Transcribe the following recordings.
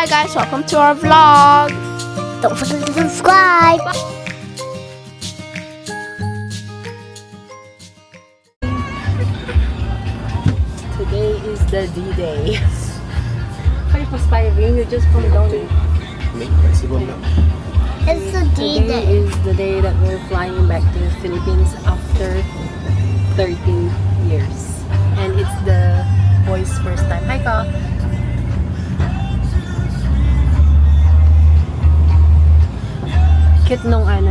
Hi guys, welcome to our vlog. Don't forget to subscribe. Today is the D-Day. Are you perspiring? You just come down. It's the Today D-Day. is the day that we're flying back to the Philippines after 13 years. And it's the boys' first time. Hi, Ka. Cute nung van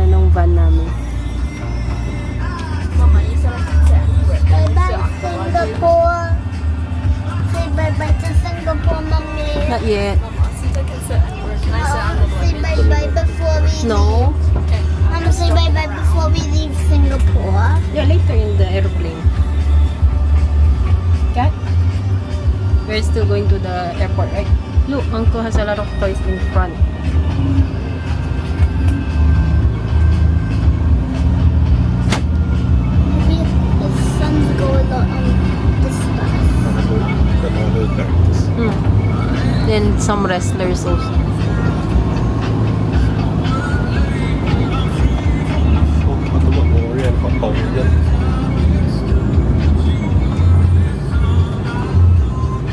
namin. Bye-bye, Singapore. Say bye-bye to Singapore, Mommy. Not yet. Say bye-bye before we No. Mama, say bye-bye before we leave Singapore. Yeah, later in the airplane. Kat? We're still going to the airport, right? Look, Uncle has a lot of toys in front. Maybe the sun's going on this bus. Then some wrestlers also.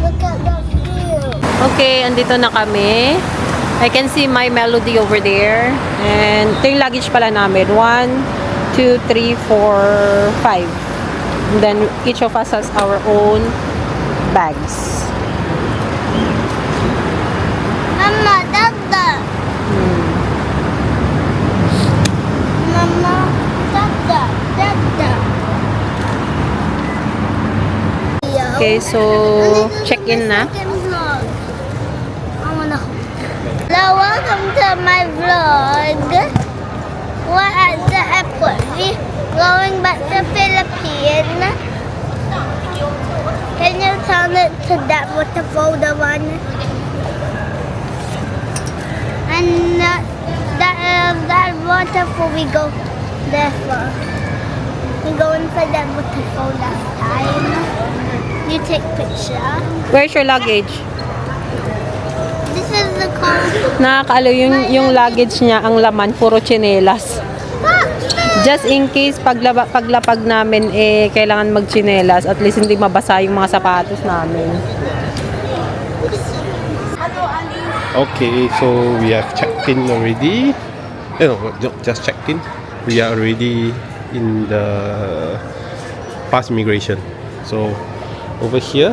Look at the view. Okay, andito na kami. I can see my melody over there. And ito yung luggage pala namin. 1, 2, 3, 4, 5. And then each of us has our own bags. Mama, Dada. Mama, Dada, Dada. Okay, so check-in na. Hello, welcome to my vlog. We're at the airport. We're going back to Philippines. Can you turn it to that waterfall, the one? And that waterfall we go there for. We go inside that waterfall last time. You take picture. Where's your luggage? This is the car. Nakakaalo yung luggage niya, ang laman, puro tsinelas. Just in case paglapag namin kailangan magtsinelas, at least hindi mabasa yung mga sapatos namin. Okay, so we have checked in already. No, not just checked in. We are already in the past immigration. So over here,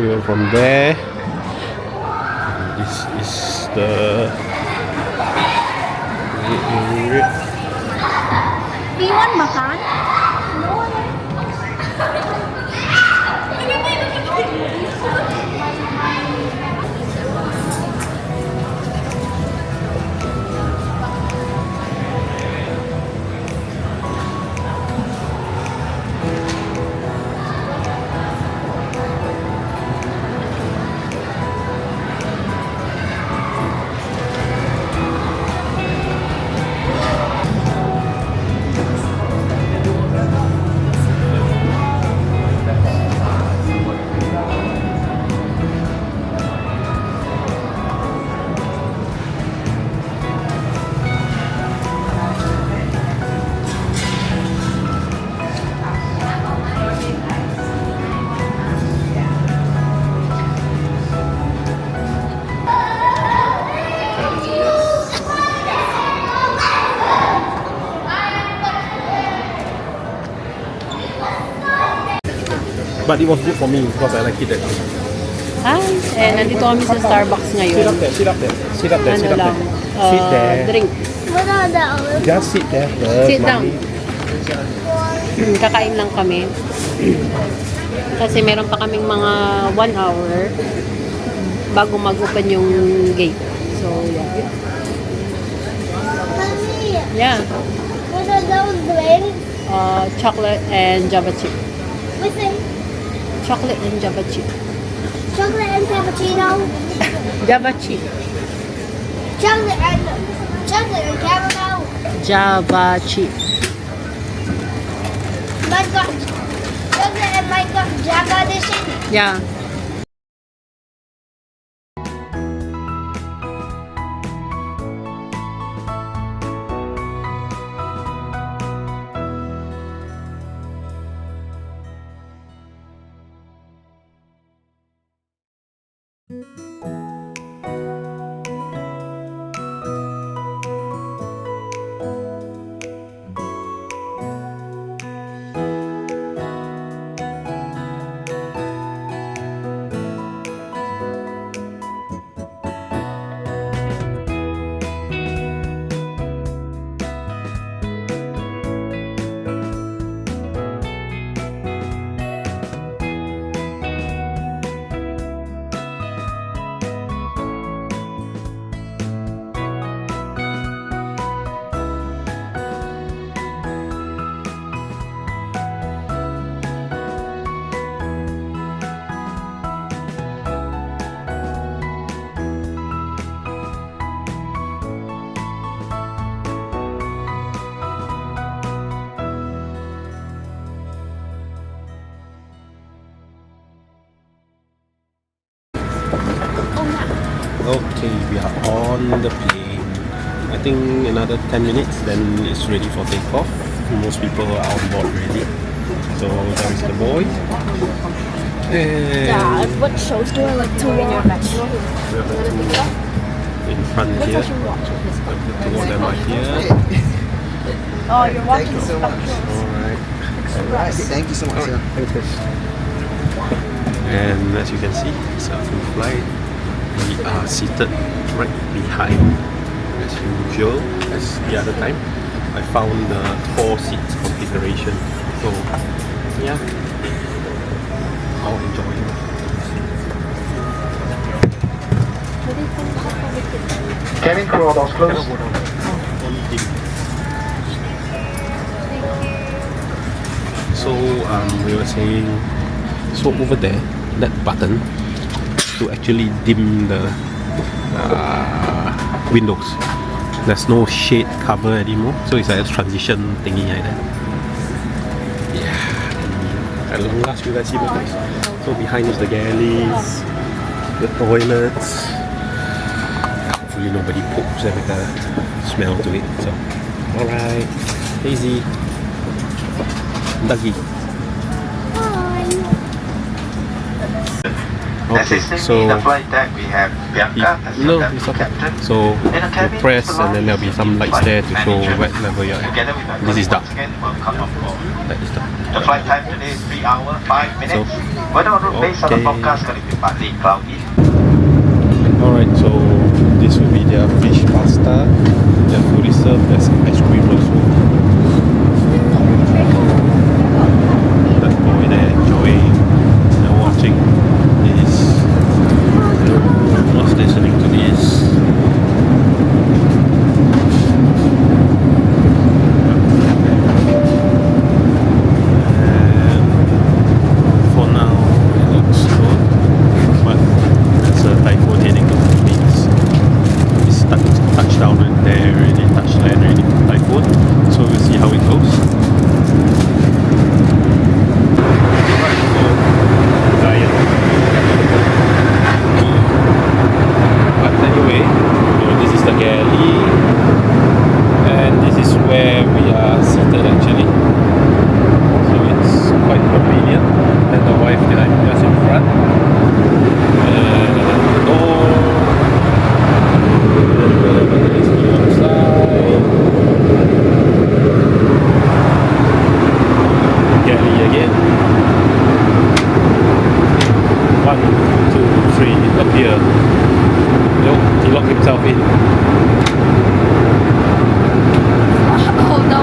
we went from there. This is the B1 makan? but it was good for me because I like it that way. Hi! Nandito kami sa Starbucks ngayon. Sit up there, sit up there, sit up there, sit up lang, there. Sit there. drink. What are those? Just sit there first. Sit down. mommy. Kakain lang kami. Kasi meron pa kaming mga 1 hour bago mag-open yung gate. So, yeah. Mommy, Yeah. what are those drinks? Chocolate and Java chip. What's it? Chocolate and Java chip. Chocolate and cappuccino? Java chip. Chocolate and caramel? Java chip. Mine got chocolate and mine got Java edition. Yeah. Okay, we are on the plane. I think another 10 minutes, then it's ready for takeoff. Most people are on board already. So there is the boy. And what shows do I like to watch? we have the two in front here. The two of them are here. Oh, you're watching Thank you so much. Alright. Alright, thank you so much. Alright, thanks guys. And as you can see, it's a full flight. We are seated right behind, as usual, as the other time. I found the 4 seats configuration. So, yeah, I'll enjoy it. Cabin crew, all doors closed. So, we were saying, so over there, that button to actually dim the windows. There's no shade cover anymore, so it's like a transition thingy like that. Yeah, at long last you guys see the place. So behind is the galleys, the toilets. Hopefully nobody poops and make a smell to it. So, alright, Daisy, Dougie. Okay, so the flight deck we have Bianca as no, the it's okay. captain. So In the cabin, you press and then there'll be some lights there to show manager. what level you're Together at. with our This is dark. once again, welcome on board. That is dark. The flight time today is 3 hours, 5 minutes. So, Weather on route based on the okay. forecast going to be partly cloudy. Alright, so this will be their fish pasta. Their food is served as ice cream also. That boy there enjoying and watching this. Was listening to this. And for now it looks good, but there's a typhoon heading to the Philippines. It's touched down and there already, touched land already, typhoon. So we'll see how it goes. Right, so Zion. But anyway, this is the galley, and this is where we are seated actually. So it's quite convenient. And the wife behind us in front. And the door. And the AC on the side. Galley again. 1, 2, 3, up here. Nope, he locked himself in. Oh no.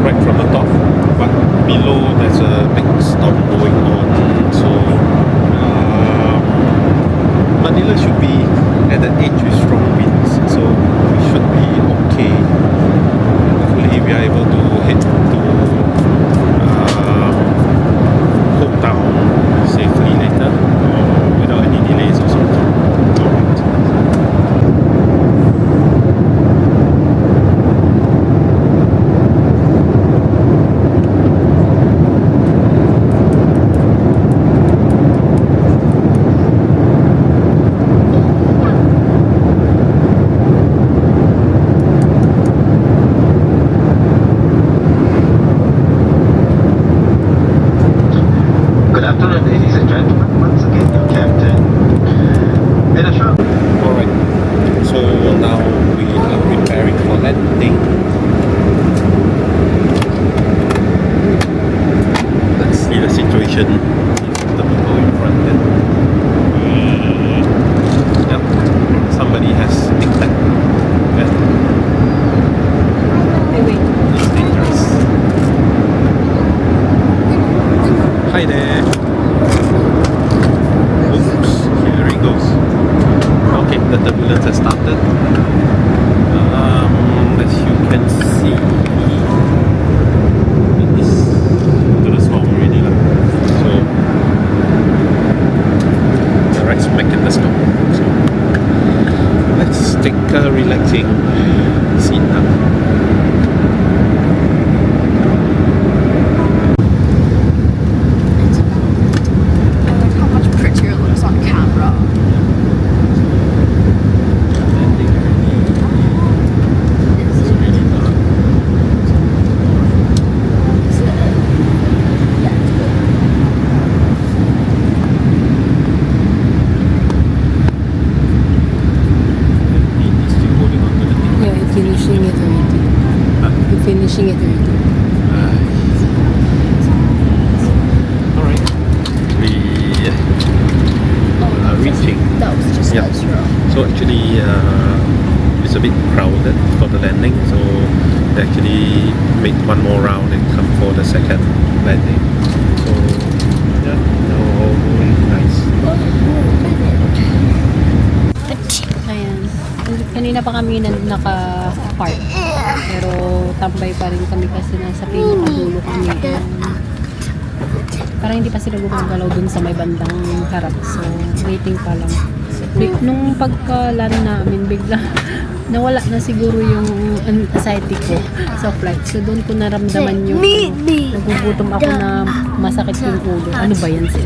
right from the top, but below there's a big storm going on. So Manila should be at the edge with strong winds, so we should be okay. Hopefully we are able to head to hometown safely later, without any delays or something. Alright. Good afternoon, ladies and gentlemen. Once again, your captain. In a short Alright, so now we are preparing for landing. Let's see the situation. The people in front there. Yep, somebody has tic tac. Wait. It's dangerous. Hi there. Oops, here he goes. Okay, the turbulence has started. As you can see, it is to the storm already. So, we're right smack in the storm. So, let's take a relaxing seat now. I like how much prettier it looks on camera. Yeah, I'm finishing it already. I'm finishing it already. Alright. We are reaching. That was just Yeah. So actually, it's a bit crowded for the landing. So they actually made one more round and come for the second landing. So yeah, now all going nice. Ayan. Kanina pa kami naka-park. Pero tambay pa rin kami kasi nasa pinakadulo kami. Parang hindi pa sila gumagalaw dun sa may bandang harap. So, waiting pa lang. Nung pagka-land namin, bigla nawala na siguro yung anxiety ko sa flight. So, doon ko naramdaman yung nagugutom ako na masakit yung ulo. Ano ba yan, sis?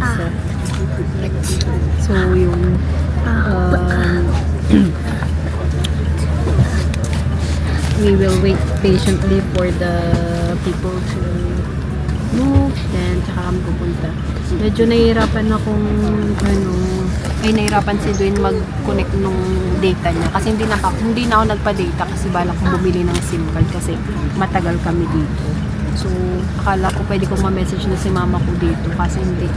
So, yung we will wait patiently for the people to move, then tsaka kami pupunta. Medyo nahihirapan akong nahihirapan si Dwayne mag-connect nung data niya kasi hindi na ako nagpa-data kasi balak kong bumili ng SIM card kasi matagal kami dito. So, akala ko pwede kong ma-message na si mama ko dito kasi hindi.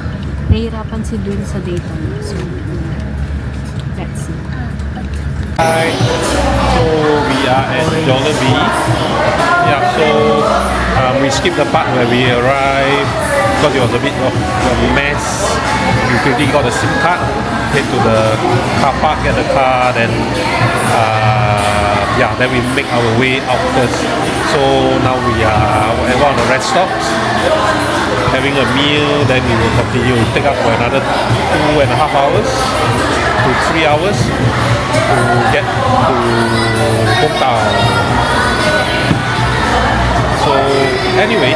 Nahihirapan si Dwayne sa data niya. So, let's see. Hi. So we are at Jollibee. Yeah. So we skipped the part where we arrived because it was a bit of a mess. We quickly got a SIM card, head to the car park, get the car, then then we make our way out first. So now we are at one of the rest stops, having a meal. Then we will continue. It will take up for another 2.5 hours to 3 hours to get to hometown. So anyway,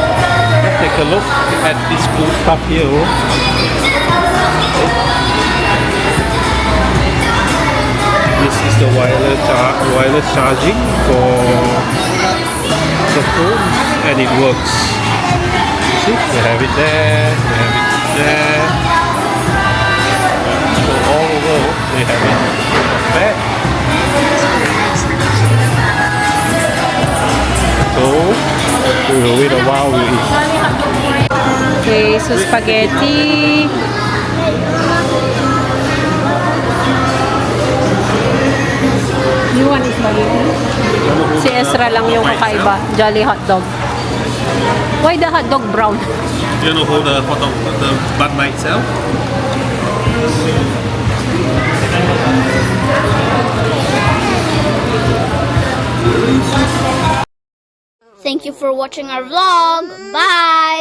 let's take a look at this cool stuff here. This is the wireless charging for the phone, and it works. See, we have it there, we have it there. So all over, we have it back. So we will wait a while. We'll eat. Okay, so spaghetti. You want spaghetti? Si Ezra lang yung kakaiba. Jolly hot dog. Why the hot dog brown? You know how the hot dog, the bun by itself? Thank you for watching our vlog. Bye!